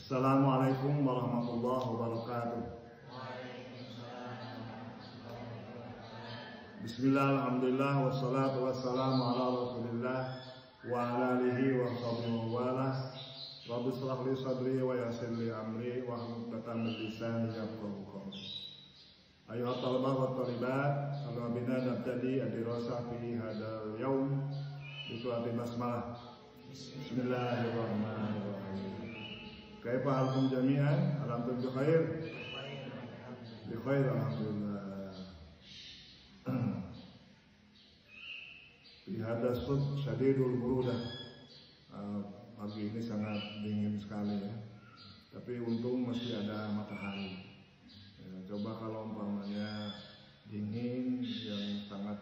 Assalamualaikum warahmatullahi wabarakatuh. Bismillah, alhamdulillah, wassalatu wassalamu ala rasulillah wa ala alihi wa sahbihi wa wala. Rabbi shrah li sadri wa yassir li amri wa hlul 'uqdatam min lisani yafqahu qawli. Ayuhat talabah wa talibat, alhamdulillah nabtadi ad-dirasah fi hadzal yaum bi suratil basmalah. Bismillahirrahmanirrahim. Kaifa halkum jami'an? Alhamdulillah bi khair. Bi khair alhamdulillah. Fi hadzal sub syadidul burudah. Pagi ini sangat dingin sekali ya. Tapi untung masih ada matahari. Ya, coba kalau umpamanya dingin yang sangat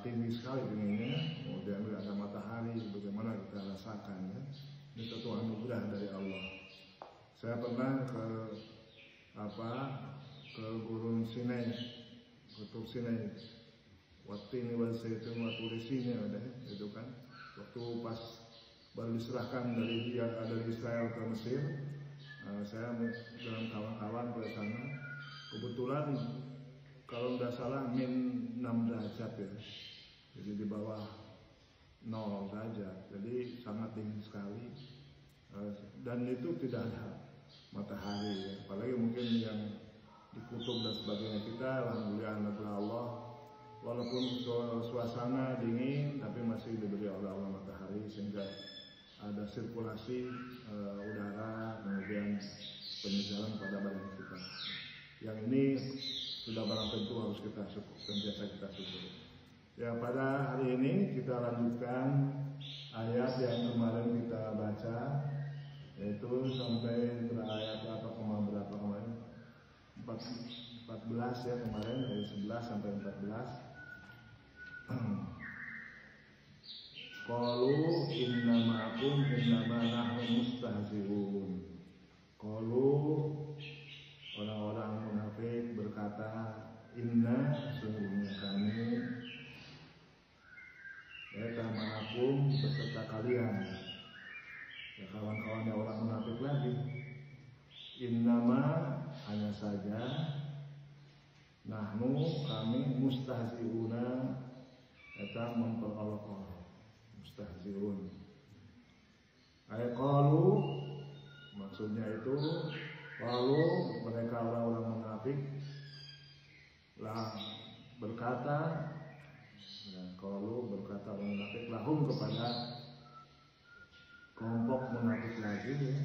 tinggi sekali dinginnya, kemudian tidak ada matahari, bagaimana kita rasakan ya? Ini satu anugerah dari Allah. Saya pernah ke Gurun Sinai, Kutub Sinai, Watini wal Zaitun wa Turi Sinai ada itu kan. Waktu pas baru diserahkan dari Israel ke Mesir, saya dengan kawan-kawan ke sana. Kebetulan kalau tidak salah -6 derajat ya, jadi di bawah 0 derajat, jadi sangat dingin sekali, dan itu tidak ada matahari ya. Apalagi mungkin yang di kutub dan sebagainya, kita alhamdulillah Allah, walaupun suasana dingin tapi masih diberi oleh Allah matahari sehingga ada sirkulasi udara, kemudian penyegaran pada badan kita. Yang ini sudah barang tentu harus kita sentiasa kita syukuri. Ya, pada hari ini kita lanjutkan ayat yang kemarin kita baca, yaitu sampai ayat berapa kemarin? 14 ya kemarin, dari 11 sampai 14. Qalu innama nahnu mustahzi'un. Qalu, orang-orang munafik berkata, inna, sungguhnya kami, ma'akum, beserta kalian. Ya, kawan-kawannya orang munafik lagi. Innama, hanya saja, nahnu, kami, mustahzi'una, kita memperolok-olok. Mustahzi'un. Ayat qalu, maksudnya itu, lalu mereka orang-orang munafik lah berkata, qalu berkata orang munafik lahum kepada kelompok munafik lagi ya.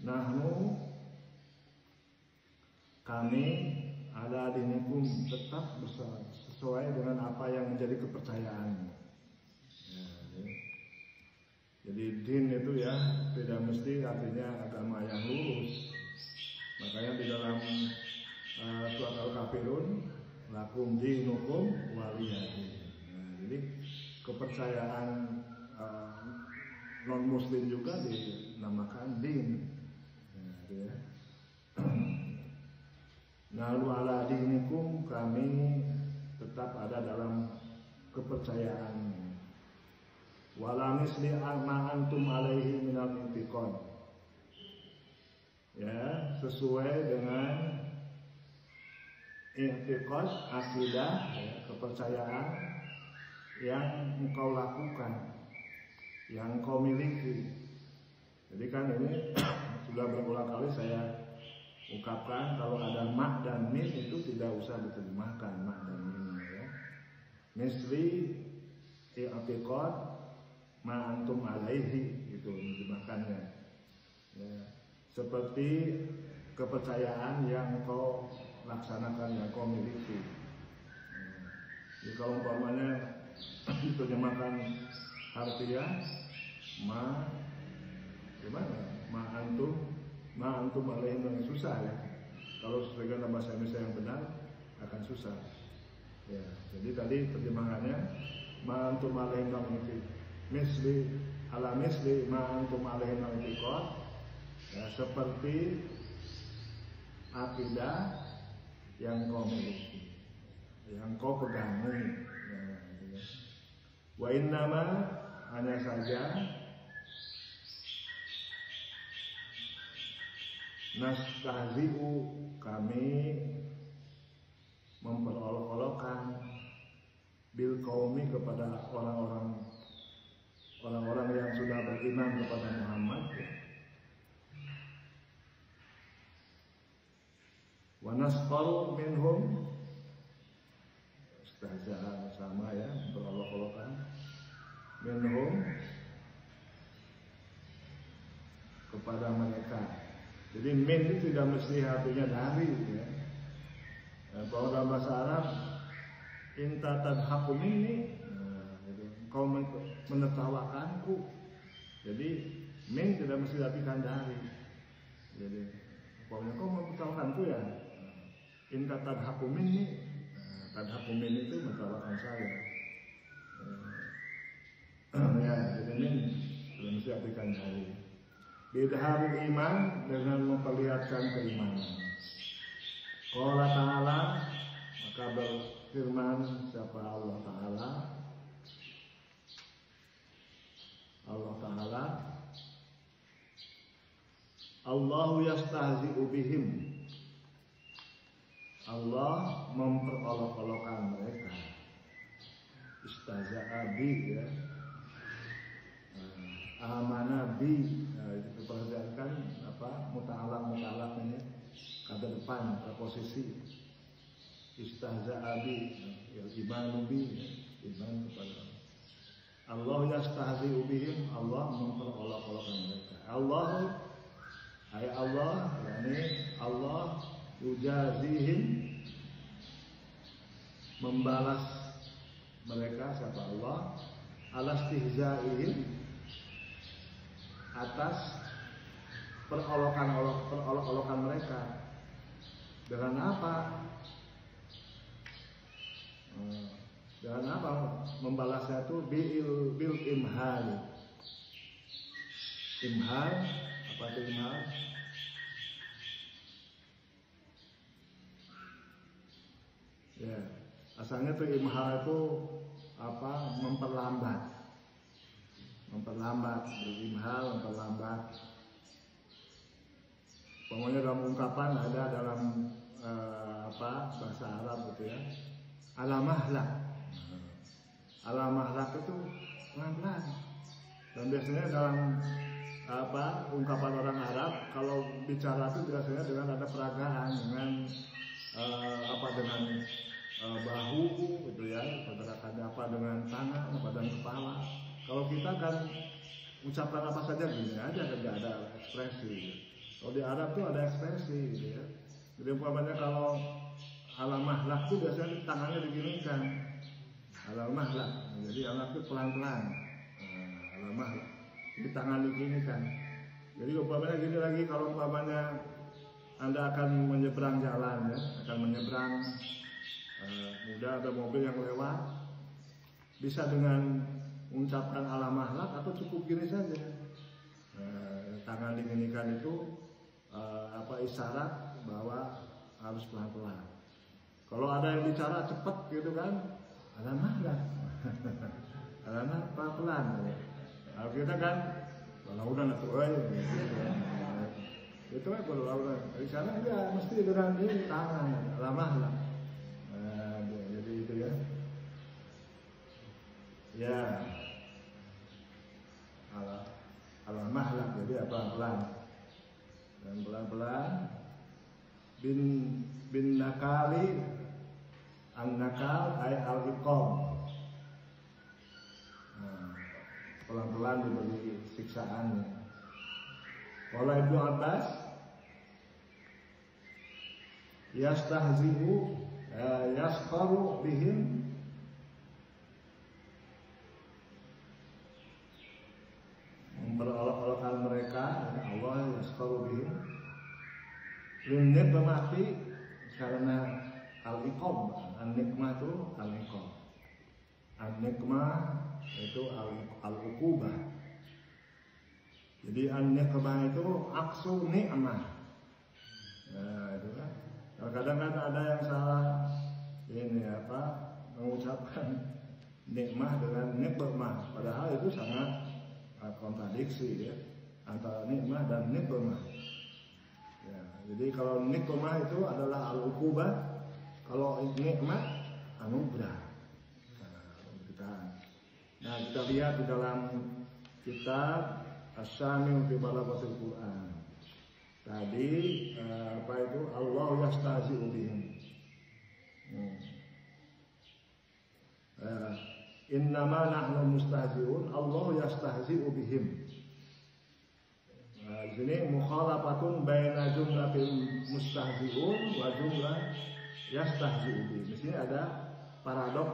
Nahnu, kami ala dinikum, tetap sesuai dengan apa yang menjadi kepercayaan. Ya, ya. Jadi din itu ya tidak mesti artinya agama yang lurus. Makanya di dalam surat Al-Kafirun, lakum dinukum waliyadin. Nah, jadi kepercayaan non muslim juga dinamakan din. Nah, ya. Nalu ala dinikum, kami tetap ada dalam kepercayaan. Wala misli ma antum alaihi minal intiqad. Ya, sesuai dengan i'tiqad, akidah, ya, kepercayaan yang engkau lakukan, yang engkau miliki. Jadi kan ini sudah berulang kali saya ungkapkan, kalau ada mak dan min itu tidak usah diterjemahkan mak dan min ya. Misli i'tiqad ma antum alaihi, itu diterjemahkannya ya. Seperti kepercayaan yang kau laksanakan, yang kau miliki. Jadi kalau umpamanya diterjemahkan harfiah, gimana? Ma antum alaihim, yang susah ya. Kalau sesuai dengan bahasa Indonesia yang benar akan susah. Ya, jadi tadi terjemahannya ma antum alaihim misli ala misli ma antum alaihim ya, seperti akidah yang kau miliki, yang kau pegangi. Ya, ya. Wa innama, hanya saja nastahzi'u, kami memperolok-olokkan, bil qaumi, kepada orang-orang yang sudah beriman kepada Muhammad, ya. Wa nasqaru minhum, istahza'a sama ya, memperolok-olokkan, minhum, kepada mereka. Jadi min itu tidak mesti artinya dari, ya. Kalau dalam bahasa Arab, inta tadhaku minni, kau menertawakanku. Jadi min tidak mesti artikan dari. Jadi pokoknya kau menertawakanku ya. Inta tadhaku minni, tadhaku minni itu menertawakan saya. Ya, jadi min tidak mesti artikan dari. Bidharul iman, dengan memperlihatkan keimanan. Qala ta'ala, maka berfirman siapa Allah Ta'ala, Allahu yastahzi'u bihim, Allah memperolok-olokkan mereka. Istahza'a bi, ya. Amana bi, itu diperhatikan apa, muta'alaq ini kata depan, preposisi. Istahza'a bi, iman bi, iman kepada Allah. Yastahzi'u bihim, Allah memperolok-olokkan mereka. Allah, ayat Allah, yakni Allah yujazihim, membalas mereka, siapa Allah, alastihza'ihim, atas perolok-olokan mereka. Dengan apa? Dengan apa membalasnya itu? Bil imhal. Imhal, apa itu imhal? Ya, asalnya tuh imhal itu apa? Memperlambat, berimhal, memperlambat. Pokoknya dalam ungkapan ada dalam bahasa Arab gitu ya. Alamahlak itu pelan-pelan. Dan biasanya dalam ungkapan orang Arab, kalau bicara itu biasanya dengan ada peragaan, dengan dengan bahu gitu ya, pergerakannya apa dengan tangan, apa dengan kepala. Kalau kita kan ucapan apa saja gini aja, kan nggak ada ekspresi. Kalau di Arab tuh ada ekspresi gitu ya. Jadi umpamanya kalau alamahlak tuh biasanya tangannya diginikan. Alamahlak. Jadi anak itu pelan-pelan. Alamahlak. Jadi tangan diginikan. Jadi umpamanya gini lagi, kalau umpamanya Anda akan menyeberang jalan ya, akan menyeberang, mudah ada mobil yang lewat, bisa dengan mengucapkan alamahlak atau cukup gini saja. Tangan diginikan itu isyarat bahwa harus pelan-pelan. Kalau ada yang bicara cepat gitu kan, alamahlak. Alamahlak pelan-pelan. Kalau kita kan kalau udah itu kan kalau di sana enggak mesti dengan ini tangan, alamahlak. Jadi itu ya. Ya, alamahlak, jadi pelan-pelan dan pelan-pelan. Bin nakali, an-nakal ay al-iqam. Pelan-pelan diberi siksaannya. Qala Ibnu Abbas, yastahzi'u yasqaru bihim, memperolok-olokkan mereka. Allah yasqaru bihim linnibmati, karena al-iqam. An-nikmah itu al-iqam. An-nikmah itu al-uqubah. Jadi an-nikmah itu aksu ni'mah. Nah, itu kan. Kadang kan ada yang salah ini mengucapkan nikmah dengan nikmah, padahal itu sangat kontradiksi ya, antara nikmah dan nikmah. Ya. Jadi kalau nikmah itu adalah al-uqubah, kalau nikmat anugerah. Nah, kita lihat di dalam kitab As-Syamil fi Balaghatil Quran. Tadi apa itu? Allah yastahzi'u bihim. Innama nahnu mustahzi'un, Allah yastahzi'u bihim. Di sini mukhalafatun baina jumlatil mustahzi'un wa jumlah yastahzi'u bihim. Di sini ada paradok,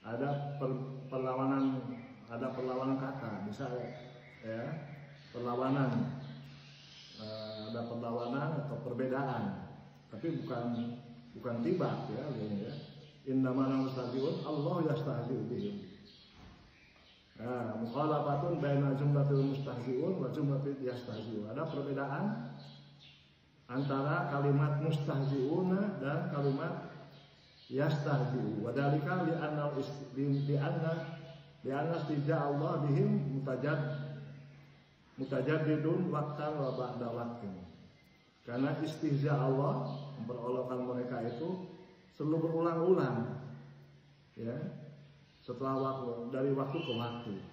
ada perlawanan kata, misalnya ya, perlawanan, ada perlawanan atau perbedaan, tapi bukan tibak ya, ya. Innama nahnu mustahzi'un, Allah yastahzi'u bihim. Mukhalafatun baina jumlatil mustahzi'un wa jumlatil yastahzi'un. Ada perbedaan antara kalimat mustahzi'una dan kalimat yastahzi'u. Wa dzalika li'anna istihza' Allah bihim mutajaddidun waqtan wa ba'da waqtin. Karena istihza' Allah, memperolokkan mereka itu selalu berulang-ulang, ya, setelah waktu, dari waktu ke waktu.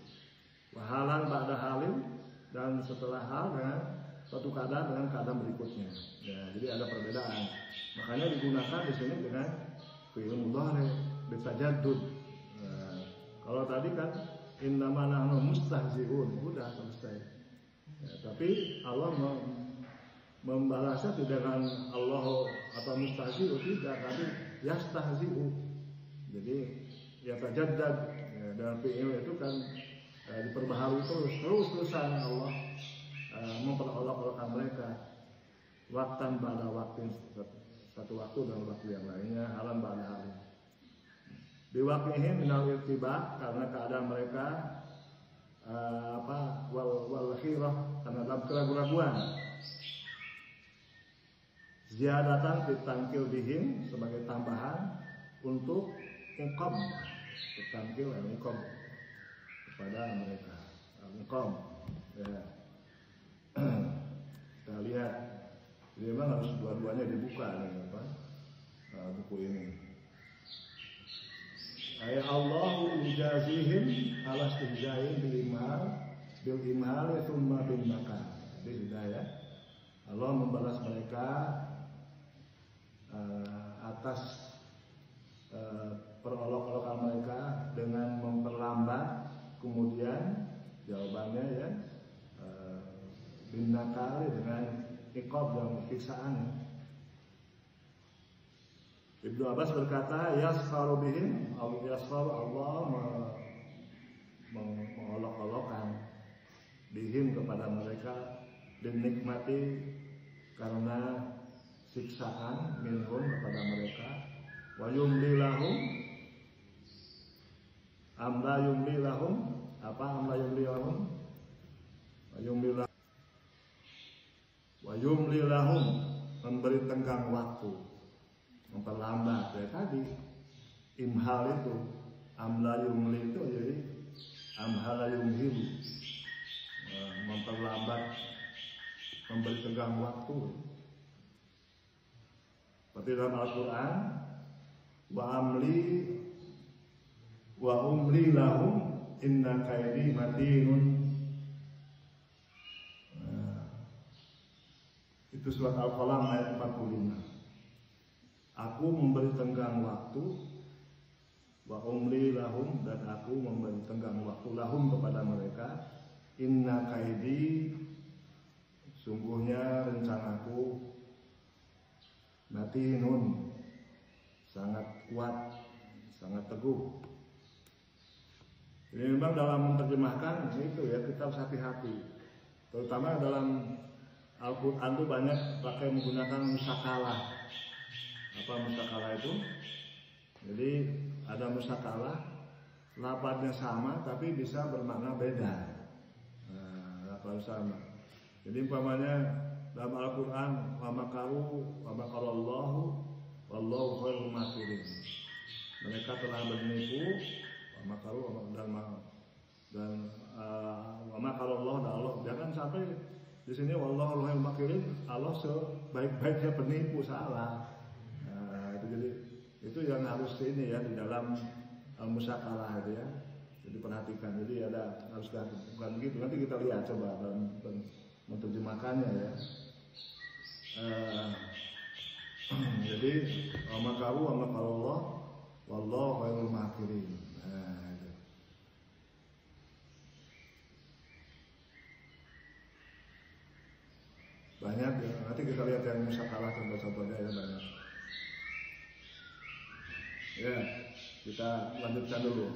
Wahalan ba'da halin, dan setelah hal dengan suatu keadaan dengan keadaan berikutnya. Ya, jadi ada perbedaan. Makanya digunakan di sini dengan fi'il mudhari bitajaddud. Nah, kalau tadi kan innama nahnu mustahzi'un, udah selesai. Ya, tapi Allah membalasnya tidak dengan Allah atau mustahzi'u, tidak, tapi yastahzi'u. Jadi ya tajaddad, ya, dalam fi'il itu kan diperbaharui terus-terusan Allah memperolok-olokkan mereka waktan ba'da waktu, satu waktu dan waktu yang lainnya, alam ba'da alam. Biwaqihim minal irtibah, karena keadaan mereka wal khirah, karena dalam keraguan-raguan. Ziyadatan ditangkil bihim, sebagai tambahan untuk iqam, ditangkil iqam kepada mereka. Iqam, ya. Kita lihat, jadi memang harus dua-duanya dibuka nih, buku ini. Ayat Allah yujazihim ala istihzaihim bil imhal thumma bil makan. Jadi hidayah, Allah membalas mereka atas perolok-olokan mereka dengan memperlambat, kemudian jawabannya ya binakal, dengan iqab dan siksaan. Ibnu Abbas berkata, yaskharu bihim, Allah mengolok-olokkan bihim kepada mereka, dinikmati karena siksaan minhum kepada mereka, wa yumli lahum, amla yumli lahum, apa amla yumli lahum, wa yumli lahum, memberi tenggang waktu, memperlambat. Ya tadi imhal itu, amla yumli itu jadi amhala yumhil, memperlambat, memberi tenggang waktu. Seperti dalam Al-Quran, wa umli lahum inna kaidi matinun. Itu surat Al-Qalam ayat 45. Aku memberi tenggang waktu, wa umli lahum, dan aku memberi tenggang waktu lahum kepada mereka, inna kaidi, sungguhnya rencanaku, matinun, sangat kuat, sangat teguh. Jadi memang dalam menerjemahkan itu ya, kita harus hati-hati. Terutama dalam Al-Quran itu banyak pakai menggunakan musakalah. Apa musakalah itu? Jadi ada musakalah, lafadznya sama tapi bisa bermakna beda. Lafaz sama. Jadi umpamanya dalam Al-Quran, wa makaru wa makarallahu wallahu khairul makirin. Mereka telah bernipu, wa makaru dan wa makarallahu, dan Allah. Jangan sampai Di sini wallahu khairul makirin, Allah sebaik-baiknya penipu, salah. Nah, itu jadi itu yang harus ini ya di dalam musakalah itu ya. Jadi perhatikan. Jadi harus bukan begitu. Nanti kita lihat coba dalam menerjemahkannya ya. Jadi makaru wa makarullah wallahu khairul makirin. Nah, itu. Banyak ya. Nanti kita lihat yang musakalah contoh-contohnya ya banyak. Ya, kita lanjutkan dulu.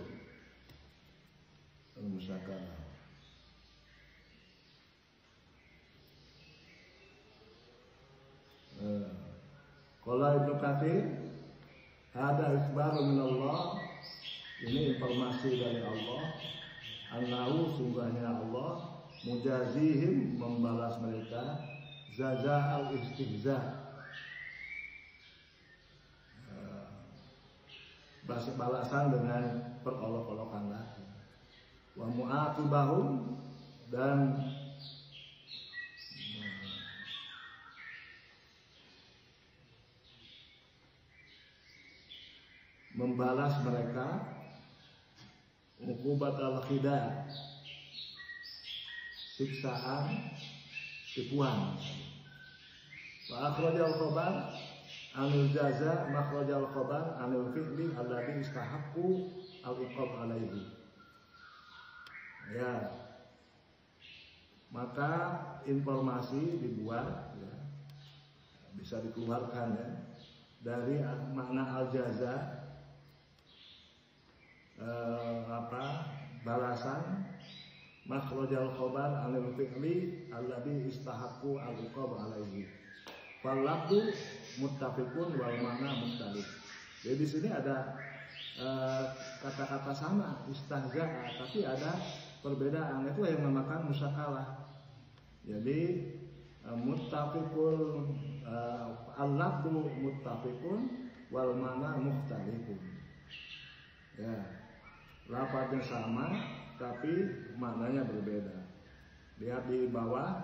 Musakalah. Qala Ibnu Katsir, ada isbaru minallah, ini informasi dari Allah, annahu sungguhnya Allah mujazihim membalas mereka jaza'al istihza, balasan dengan perolok-olokan lagi, wa mu'aqibahum, dan membalas mereka uqubat al-khida, siksaan tipuan. Wa akhrajal khabar anil jaza makhrajal khabar anil fi'li alladhi istahaqqu al-iqab alaihi. Ya. Maka informasi dibuat ya, bisa dikeluarkan ya dari makna al-jaza, balasan, makhrajal khabar anil fi'li alladhi istahaqqu al-iqab alaihi. Fal lafzu muttafiqun wal makna mukhtalif. Jadi di sini ada kata-kata sama istahza'a, tapi ada perbedaan, itu yang dinamakan musakalah. Jadi muttafiqun, al-lafzu muttafiqun wal makna mukhtalifun. Ya. Lafaznya sama tapi maknanya berbeda. Lihat di bawah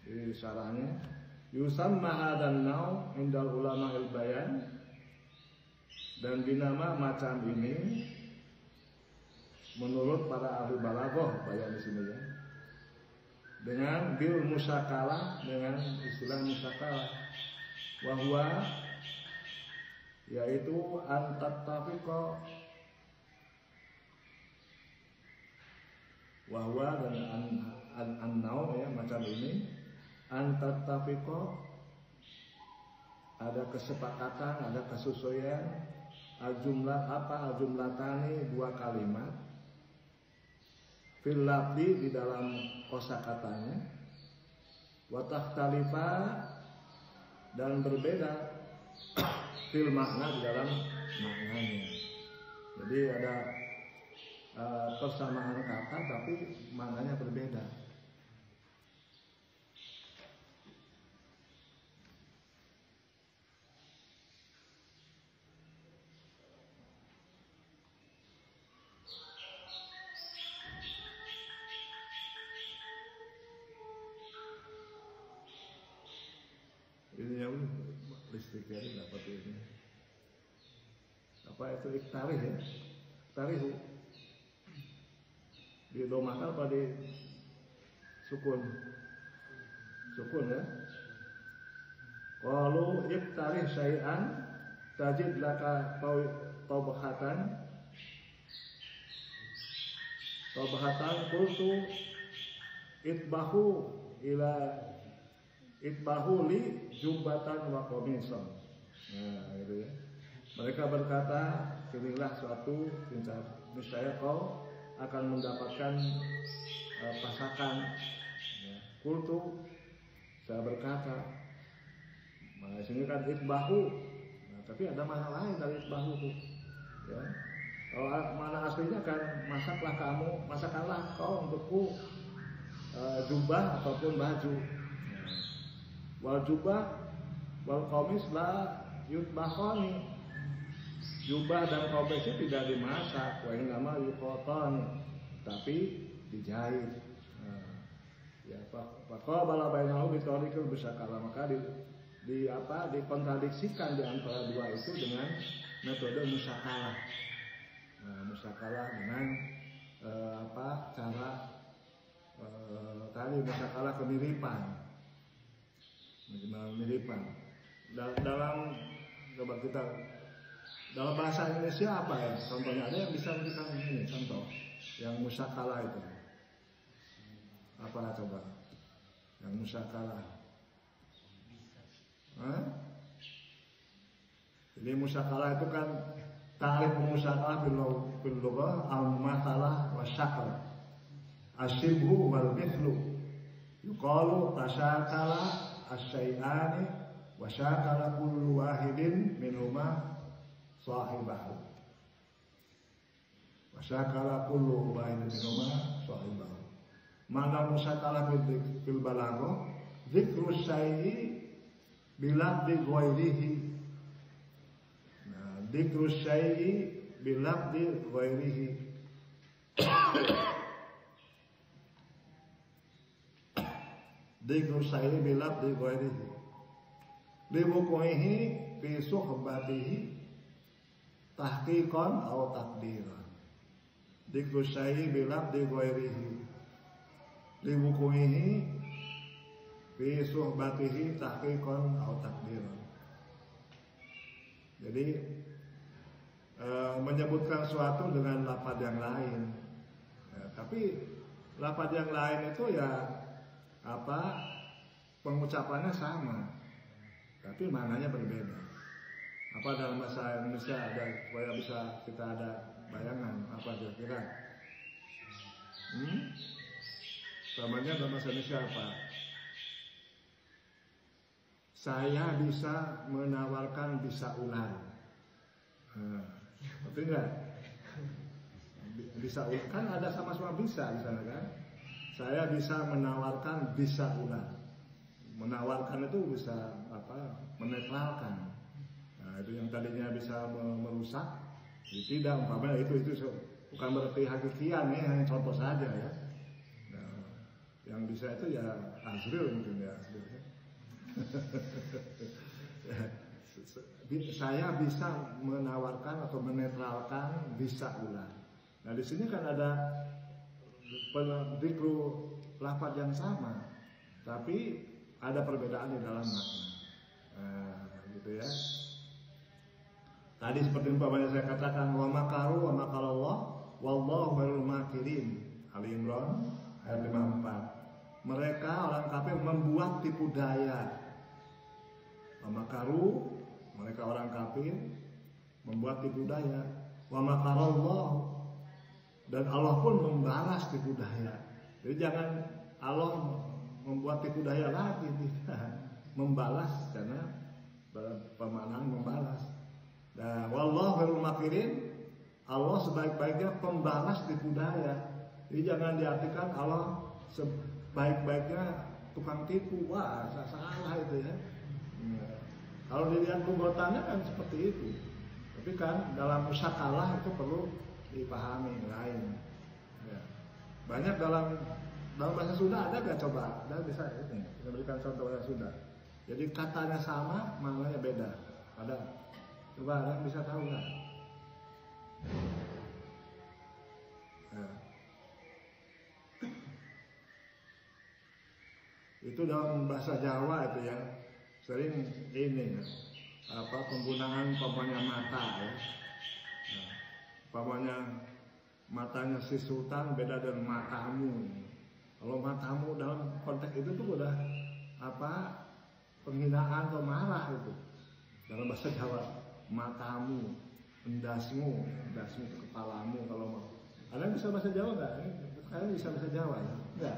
di syarahnya, yusamma hadan nau indal ulama il bayan, dan dinama macam ini menurut para ahli balaghah bayan di sini ya, dengan bil musakalah, dengan istilah musakalah, wahwa yaitu antattafiqa, wahwa dan an-nau ya macam ini, antattafiqa ada kesepakatan, ada kesesuaian, al-jumlah al-jumlatani dua kalimat, fil lafzi di dalam kosakatanya, wa takhtalifa dan berbeda fil makna di dalam maknanya. Jadi ada persamaan kata tapi maknanya berbeda. Ini yang listrik dari dapat ini. Apa itu iktarih ya? Iktarih di domakan apa di sukun? Sukun ya. Qalu iktarih syai'an tajid laka taubahatan qultu itbahu ila itbahu li jumbatan wa qamisan. Nah, gitu ya. Mereka berkata, pilihlah suatu niscaya kau akan mendapatkan pasakan. Qultu, saya berkata, nah sini kan itbahu, nah, tapi ada mana lain dari itbahu itu. Ya. Kalau mana aslinya kan masakkanlah kau untukku jubah ataupun baju. Wal jubah wal qamis la yutbahani, jubah dan qamisnya tidak dimasak, wa innama yuqatan, tapi dijahit. Nah, ya Faqabala bainahu bitoriqil musyakalah, maka dikontradiksikan di antara dua itu dengan metode musyakalah. Nah, musyakalah dengan cara tadi musyakalah kemiripan. Dalam coba kita dalam bahasa Indonesia apa ya? Contohnya ada yang bisa memberikan ini contoh yang musyakalah itu. Apa coba? Yang musyakalah. Jadi musyakalah itu kan ta'rif musyakalah bil lughah al-mathalah wa syakal. Asyibhu wal mithlu. Yuqalu tasyakala asy-syai'ani wa syakala kullu wahidin minhuma sahibahu. Wa syakala kullu wahidin minhuma sahibahu. Mana musyakalah bil balaghah dzikru syai'i bilabdi ghairihi. Nah, dzikru syai'i bilabdi ghairihi. Dzikru syai'i bilabdi ghairihi. Liwuqu'ihi fi suhbatihi tahqiqan aw taqdiran. Dzikru syai'i bilabdi ghairihi. Liwuqu'ihi fi suhbatihi tahqiqan aw taqdiran. Jadi menyebutkan suatu dengan lafaz yang lain. Tapi lafaz yang lain itu ya pengucapannya sama, tapi maknanya berbeda. Apa dalam bahasa Indonesia ada supaya bisa kita ada bayangan apa kira-kira? Namanya dalam bahasa Indonesia apa? Saya bisa menawarkan bisa ular. Betul nggak? Bisa ular kan ada sama-sama bisa di sana kan? Saya bisa menawarkan bisa ular. Menawarkan itu bisa menetralkan. Nah, itu yang tadinya bisa merusak, jadi tidak umpamanya itu bukan berarti hakikian ya, hanya contoh saja ya. Nah, yang bisa itu ya Azril mungkin ya. Saya bisa menawarkan atau menetralkan bisa ular. Nah di sini kan ada dzikru lafaz yang sama, tapi ada perbedaan di dalam makna. Gitu ya. Tadi seperti umpamanya saya katakan wa makaru wa makalallah wallahu khairul makirin. Ali Imran ayat 54. Mereka orang kafir membuat tipu daya. Wa makaru, mereka orang kafir membuat tipu daya. Wa makarallah, dan Allah pun membalas tipu daya. Jadi jangan Allah membuat tipu daya lagi, tidak. Membalas karena pemaknaan membalas. Nah, wallahu khairul makirin, Allah sebaik-baiknya pembalas tipu daya. Jadi jangan diartikan Allah sebaik-baiknya tukang tipu. Wah, salah itu ya. Kalau dilihat lugotannya kan seperti itu. Tapi kan dalam musyakalah itu perlu dipahami lain. Ya. Banyak dalam bahasa Sunda ada gak coba? Ada bisa ini. Kita berikan contoh bahasa Sunda. Jadi katanya sama, maknanya beda. Ada. Coba ada bisa tahu nggak? Ya. Itu dalam bahasa Jawa itu ya. Sering ini penggunaan umpamanya mata ya. Nah, umpamanya matanya si sultan beda dengan matamu. Kalau matamu dalam konteks itu tuh udah penghinaan atau marah itu. Dalam bahasa Jawa, matamu, endasmu ke kepalamu kalau mau. Kalian bisa bahasa Jawa nggak? Kalian bisa bahasa Jawa ya? Enggak.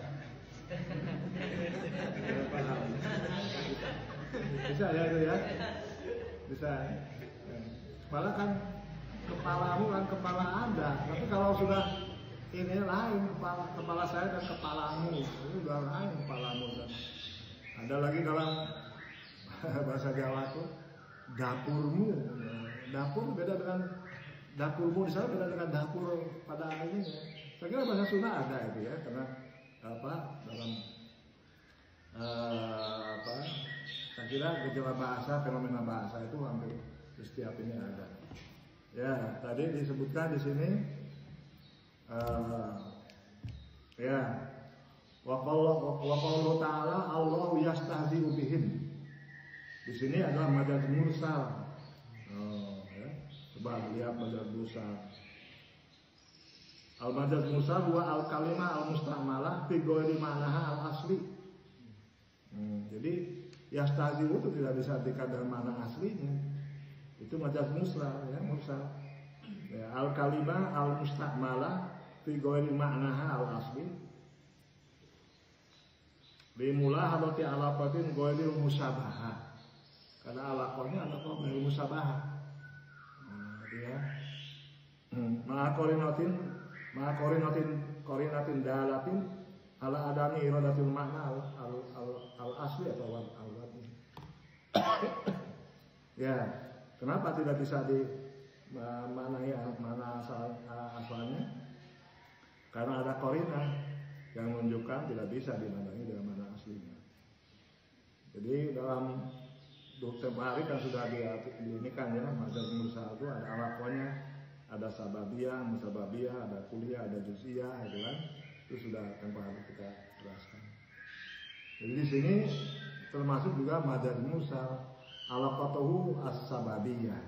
Bisa ya itu ya, bisa. Malah kan kepalamu kan kepala Anda, tapi kalau sudah ini lain kepala saya dan kepalamu, itu udah lain kepalamu kan. Ada lagi dalam bahasa Jawa tuh dapurmu, dapur beda dengan dapurmu di sana beda dengan dapur pada ini ya. Saya kira bahasa Sunda ada itu ya, karena dalam kira gejala bahasa, fenomena bahasa itu hampir di setiap ini ada. Ya, tadi disebutkan di sini ya, wa qawluhu ta'ala Allahu yastahzi'u bihim. Di sini adalah majaz mursal. Ya. Coba lihat majaz mursal. Al-majaz mursal wa al-kalimah al-musta'malah fi ghairi ma'naha al-asli. Jadi yastahzi'u itu tidak bisa artikan dengan makna aslinya. Itu majaz mursal, ya, mursal. Ya, al-kalimah al-musta'malah fi ghairi ma'naha al-asli. Bimula hadati alaqatin ghairi musabahah. Karena alaqahnya ada kok dari musabahah. Ya. Qorinatin dalatin ala adami iradatul makna al asli atau al wadhi. Ya, kenapa tidak bisa di mana asalnya? Karena ada qorinah yang menunjukkan tidak bisa dimaknai dengan mana aslinya. Jadi dalam temari kan sudah diinikan ya, majaz mursal itu ada alaqahnya, ada sababiyah, musababiyah, ada kuliah, ada juz'iyah, gitu kan. Itu sudah tempo hari kita jelaskan. Jadi di sini termasuk juga majaz mursal, alaqatuhu as-sababiyah.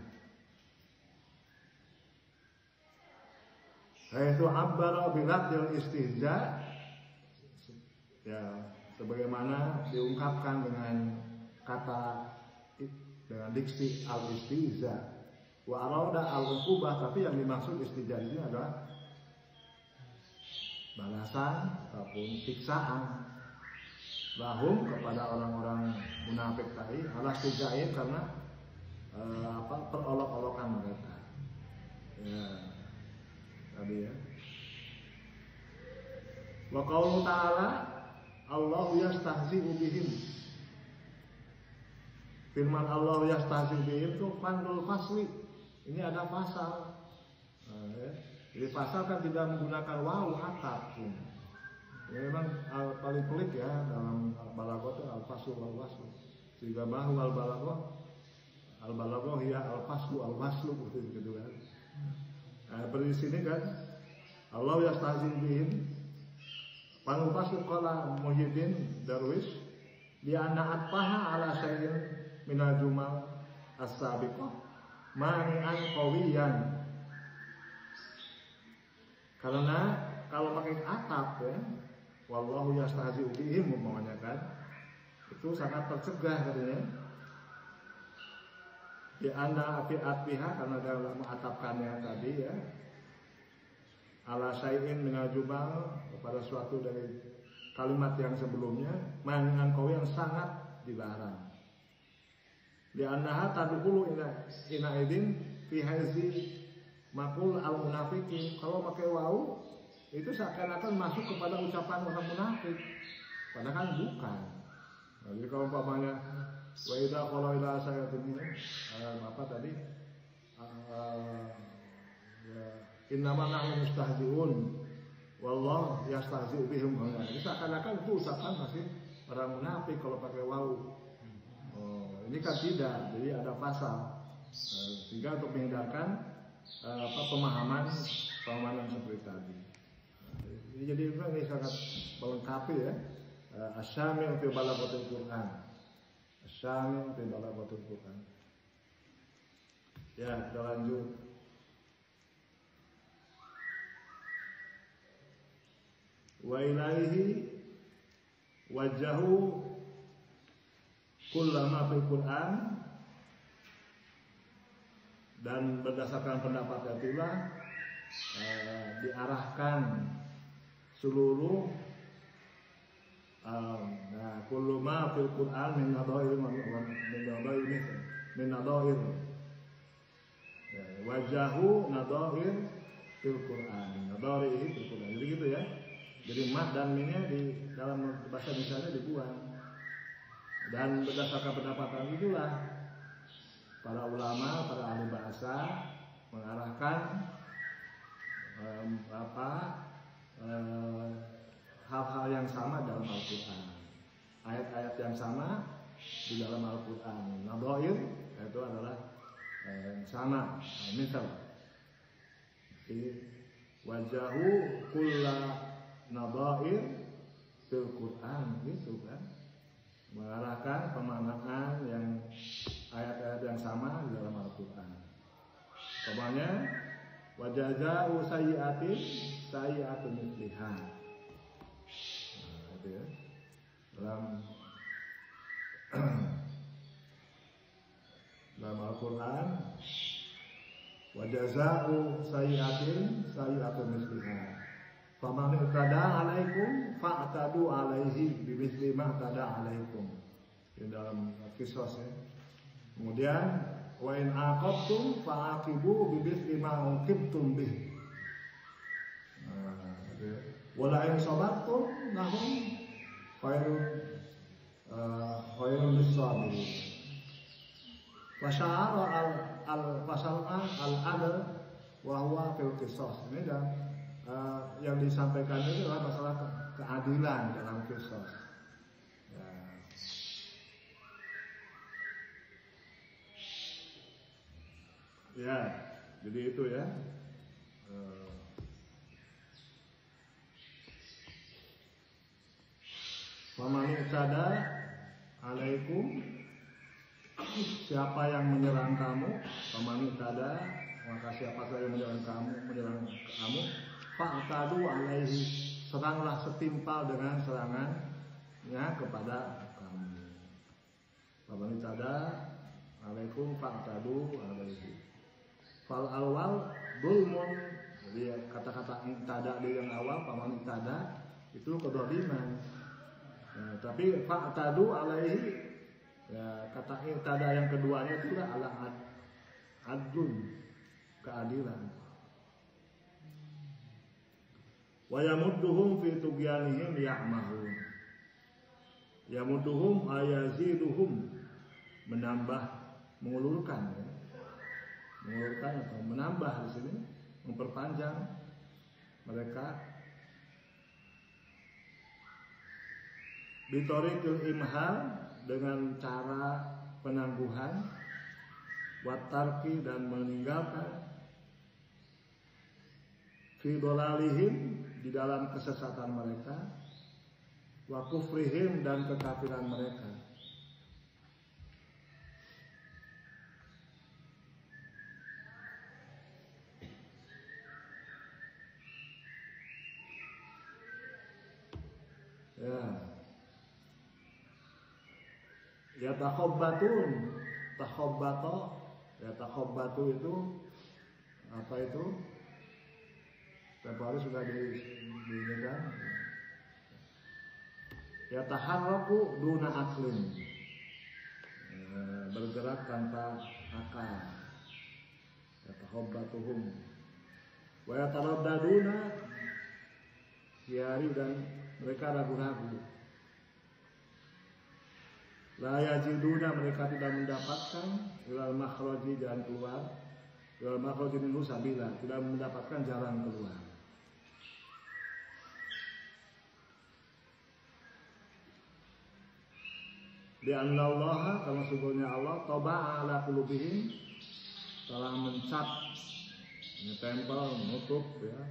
Haitsu abbara bi lafdzil istihza, ya sebagaimana diungkapkan dengan kata dengan diksi al-istihza wa arada al-uqubah, tapi yang dimaksud istihza ini adalah balasan ataupun siksaan lahum kepada orang-orang munafik tadi ala sijaib karena perolok-olokan mereka. Ya. Tadi ya. Wa qaulu ta'ala Allahu yastahzi'u bihim. Firman Allah yastahzi'u bihim itu fandul fasli. Ini ada pasal. Ya. Jadi pasal kan tidak menggunakan wawu atap. Ya, memang paling pelik ya dalam balaghah itu al-faslu wal-waslu. Sehingga bahu al-balaghah ya al-faslu al-waslu gitu kan. Nah, di sini kan Allah yastahzi'u bihim. Fandul faslu qala Muhyiddin Darwis bi anna atfaha ala syai'in minal jumal as-sabiqah mani'an qawiyan. Karena kalau pakai atap ya, wallahu yastahzi'u bihim umpamanya kan, itu sangat tercegah katanya. Di anda atfiha karena dalam mengatapkannya tadi ya, ala syai'in minal jumal kepada suatu dari kalimat yang sebelumnya, mani'an qawiyan sangat dilarang. Di annaha tadkhulu ina idin fi hazi maqul al munafiqin. Kalau pakai wawu itu seakan-akan masuk kepada ucapan orang munafik, padahal bukan. Nah, jadi kalau umpamanya wa idza qala ila sayatin apa tadi innama nahnu mustahzi'un wallahu yastahzi'u bihim. Jadi seakan-akan itu ucapan masih orang munafik kalau pakai wawu. Ini kan tidak, jadi ada pasal sehingga untuk menghindarkan pemahaman seperti tadi. Jadi ini sangat melengkapi ya. Asyamil fi balaghatil Quran. Asyamil fi balaghatil Quran. Ya, kita lanjut. Wa ilaihi wajahu kullama fil Quran, dan berdasarkan pendapat itulah diarahkan seluruh kullu ma fil Quran min nadair wajahu nadair fil Quran, nadair fil Quran. Jadi gitu ya. Jadi mad dan minnya di dalam bahasa Indonesia dibuang. Dan berdasarkan pendapatan itulah para ulama, para ahli bahasa mengarahkan hal-hal yang sama dalam Al-Quran, ayat-ayat yang sama di dalam Al-Quran. Nadhair itu adalah sama, misal wajahu kulla nadhair fil Quran, gitu kan, mengarahkan pemaknaan yang ayat-ayat yang sama di dalam Al-Quran. Umpamanya wajazau sayyi'atin sayyi'atun mithliha. Nah, itu ya. Dalam Al-Quran wajazau sayyi'atin sayyi'atun mithliha. Faman i'tada 'alaikum fa'tadu 'alaihi bimithli ma i'tada 'alaikum. Di dalam Qisas ya. Kemudian wa in aqabtum fa'aqibu bimithli ma uqibtum bih. Wa la in sabartum lahum khairun lis-sabirin. Wa sya'ara al-adl wa huwa fil qisas. Ini dah yang disampaikan itu adalah masalah keadilan dalam qisas. Ya, jadi itu ya. Faman i'tada 'alaikum, siapa yang menyerang kamu, faman i'tada, maka siapa saja yang menyerang kamu, fa'tadu 'alaihi, seranglah setimpal dengan serangannya kepada kamu. Faman i'tada 'alaikum fa'tadu 'alaihi. Fal awal dulmun, jadi kata-kata i'tada di yang awal, faman i'tada itu kedoliman. Nah, tapi fa'tadu 'alaihi, ya, kata i'tada yang keduanya itu adalah adlun, keadilan. Wa yamudduhum fi tughyanihim ya'mahun. Yamudduhum ayaziduhum, menambah, mengulurkan ya. Mengulurkan atau menambah di sini, memperpanjang mereka. Bitorikil imhal, dengan cara penangguhan, watarki, dan meninggalkan, fi dolalihim, di dalam kesesatan mereka, wa kufrihim, dan kekafiran mereka. Ya, takhobbatun, takhobbatu itu apa itu? Setiap hari sudah diingatkan. Ya, taharraku duna aklin, bergerak tanpa akal. Ya, takhobbatuhum. Wa yataraddaduna, hiari, dan mereka ragu-ragu. La yajiduna, mereka tidak mendapatkan ilal makhraji, jalan keluar, ilal makhraji minhu sabila, tidak mendapatkan jalan keluar. Di annallaha, karena sungguhnya Allah, taba'a ala qulubihim, telah mencap, menempel, menutup ya,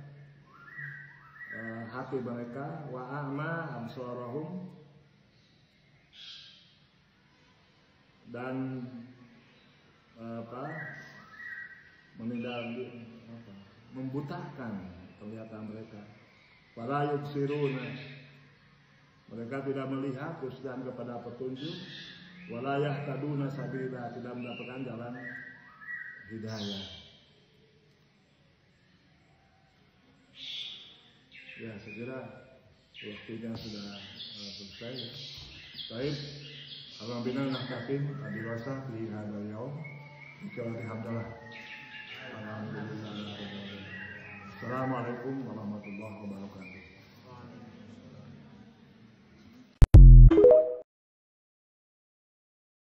hati mereka, wa a'ma absarahum, dan membutakan penglihatan mereka. Wala yubsiruna, mereka tidak melihat rusdan kepada petunjuk. Wala yahtaduna sabila, tidak mendapatkan jalan hidayah. Ya, saya kira waktunya sudah selesai. Baik, alhamdulillah nakafin adirasa di hadal yaum. Alhamdulillah. Alhamdulillah. Assalamualaikum warahmatullahi wabarakatuh.